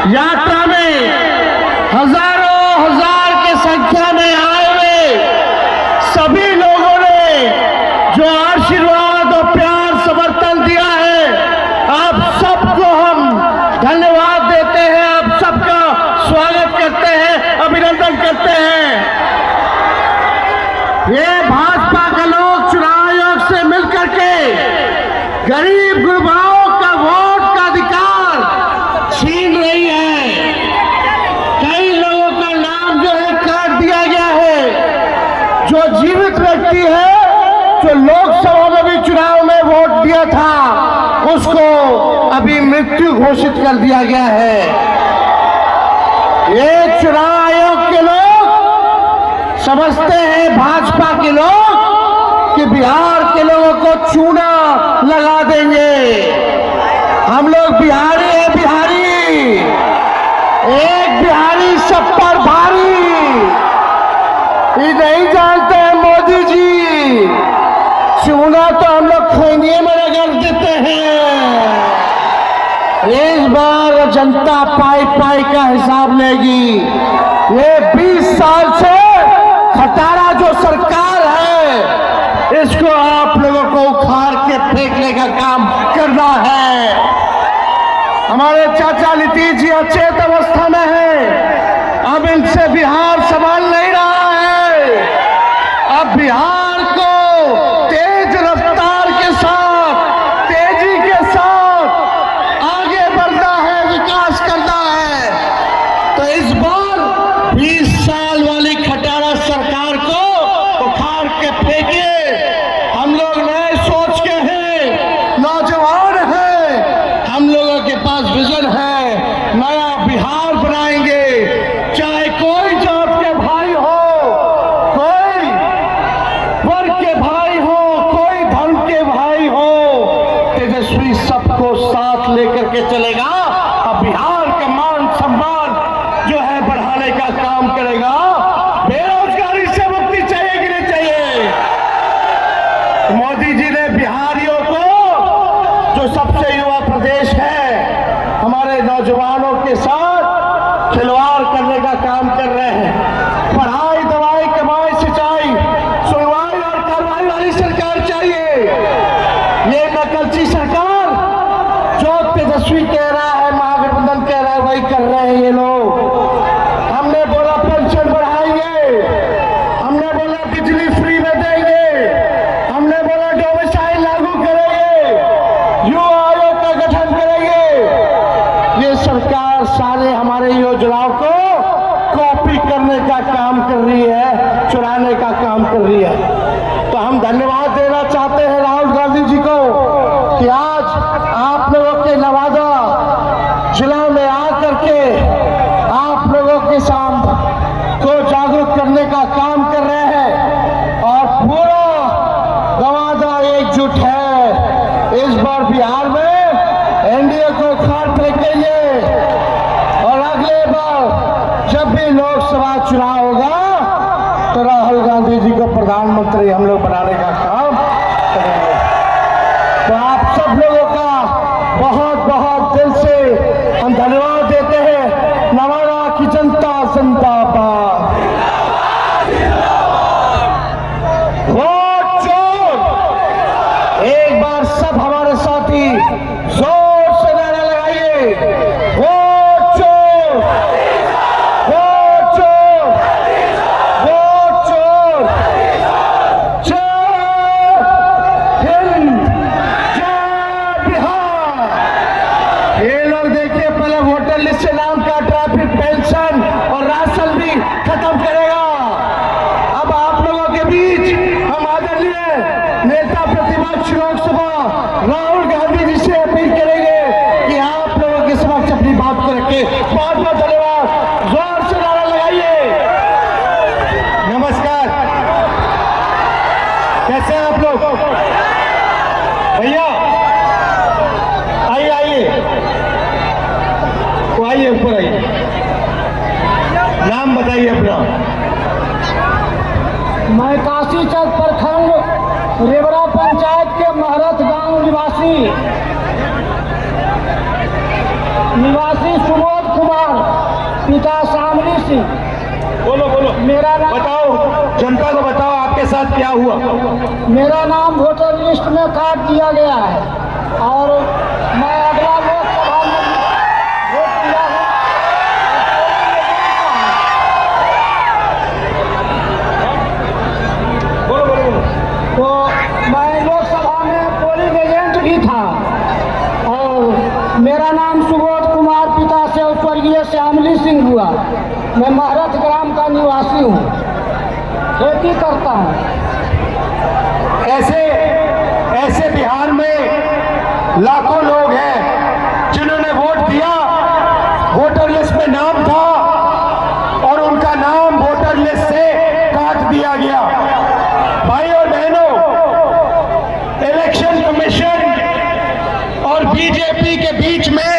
यात्रा में हजारों हजार की संख्या में आए हुए सभी लोगों ने जो आशीर्वाद और प्यार समर्थन दिया है, आप सबको हम धन्यवाद देते हैं, आप सबका स्वागत करते हैं, अभिनंदन करते हैं। ये भाजपा के लोग चुनाव आयोग से मिलकर के गरीब गुरबाओं का वोट का अधिकार छीन रही है। कई लोगों का नाम जो है काट दिया गया है। जो जीवित व्यक्ति है, जो लोकसभा में भी चुनाव में वोट दिया था, उसको अभी मृत्यु घोषित कर दिया गया है। ये चुनाव आयोग के लोग समझते हैं, भाजपा के लोग, कि बिहार के लोगों को चूना लगा देंगे। हम लोग बिहारी है, बिहारी, एक बिहारी सब पर भारी। ये नहीं जानते हैं मोदी जी, चूना तो हम लोग खैनिये में रगड़ देते हैं। इस बार जनता पाई पाई का हिसाब लेगी। ये 20 साल से खटारा जो सरकार है, इसको आप लोगों को उखाड़ के फेंकने का काम करना है। हमारे चाचा नीतीश जी अचेत अवस्था में हैं, अब इनसे बिहार संभाल नहीं रहा है। अब बिहार को तेज रफ्तार के साथ, तेजी के साथ आगे बढ़ना है, विकास करना है। तो इस बार 20 साल वाली खटारा सरकार को उखाड़ के फेंके। हम लोग नए सोच के हैं, नौजवान हैं, हम लोगों के पास विजन है, नया बिहार बनाएंगे। चाहे कोई जात के भाई हो, कोई वर्ग के भाई हो, कोई धर्म के भाई हो, तेजस्वी सबको साथ लेकर के चलेगा। अब बिहार का मान सम्मान जो है बढ़ाने का काम करेगा। बेरोजगारी से मुक्ति चाहिए कि नहीं चाहिए? मोदी जी ने बिहारियों को, जो सबसे युवा प्रदेश है, हमारे नौजवानों के साथ खिलवाड़ करने का काम कर रहे हैं। पढ़ाई, दवाई, कमाई, सिंचाई, सुनवाई और कार्रवाई वाली सरकार चाहिए। ये नकलची सरकार जो तेजस्वी कह रहा है, महागठबंधन कह रहा है, वही कर रहे हैं ये लोग। हमने बोला पेंशन बढ़ाएंगे, हमने बोला बिजली फ्री में देंगे, हमने बोला डोमिसाइल लागू करेंगे, युवा आयोग का गठन करेंगे। ये सरकार सारे हमारे योजनाओं को कॉपी करने का काम कर रही है, चुराने का काम कर रही है। तो हम धन्यवाद देना चाहते हैं राहुल गांधी जी को कि आज आप लोगों के नवादा जिला में आकर के आप लोगों के साथ को जागरूक करने का काम कर रहे हैं और पूरा नवादा एकजुट है। इस बार बिहार में एनडीए को उखाड़ फेंकेंगे और अगले बार जब भी लोकसभा चुनाव होगा तो राहुल गांधी जी को प्रधानमंत्री हम लोग बनाने का काम करेंगे। तो आप सब लोगों का बहुत बहुत दिल से हम धन्यवाद देते हैं। नवादा की जनता जिंदाबाद। वोट चोर, एक बार सब हमारे साथी जोर से नारा लगाइए। वोट चोर, वोट चोर, वोट चोर। जय हिंद, जय बिहार। ये लोग देखिए, पहले वोटर लिस्ट से नाम काट रहा, फिर पेंशन और राशन भी खत्म करेगा। अब आप लोगों के बीच हम आदरणीय नेता प्रतिपक्ष लोकसभा राहुल गांधी जी से अपील करेंगे कि आप लोगों के समक्ष अपनी बात को रखें। बहुत बहुत धन्यवाद। जोर से नारा लगाइए। नमस्कार, कैसे हैं आप लोग? भैया आइए, आइए, तो आइए, ऊपर आइए। नाम बताइए अपना। मैं काशीचक प्रखंड रेवरा पंचायत के महरत गांव निवासी सुबोध कुमार सिंह। बोलो बोलो, मेरा नाम बताओ, जनता को बताओ आपके साथ क्या हुआ। मेरा नाम वोटर लिस्ट में काट दिया गया है और मैं अगला लोकसभा में वोट दिया हूँ। बोलो बोलो बोलो। तो मैं लोकसभा में पोलिंग एजेंट भी था और मेरा नाम सुबोध कुमार पिता से स्वर्गीय श्यामली सिंह हुआ। मैं महरत ग्राम का निवासी हूँ, खेती करता हूँ। ऐसे ऐसे बिहार में लाखों लोग हैं जिन्होंने वोट दिया, वोटर लिस्ट में नाम था और उनका नाम वोटर लिस्ट से काट दिया गया। भाई और बहनों, इलेक्शन कमीशन और बीजेपी के बीच में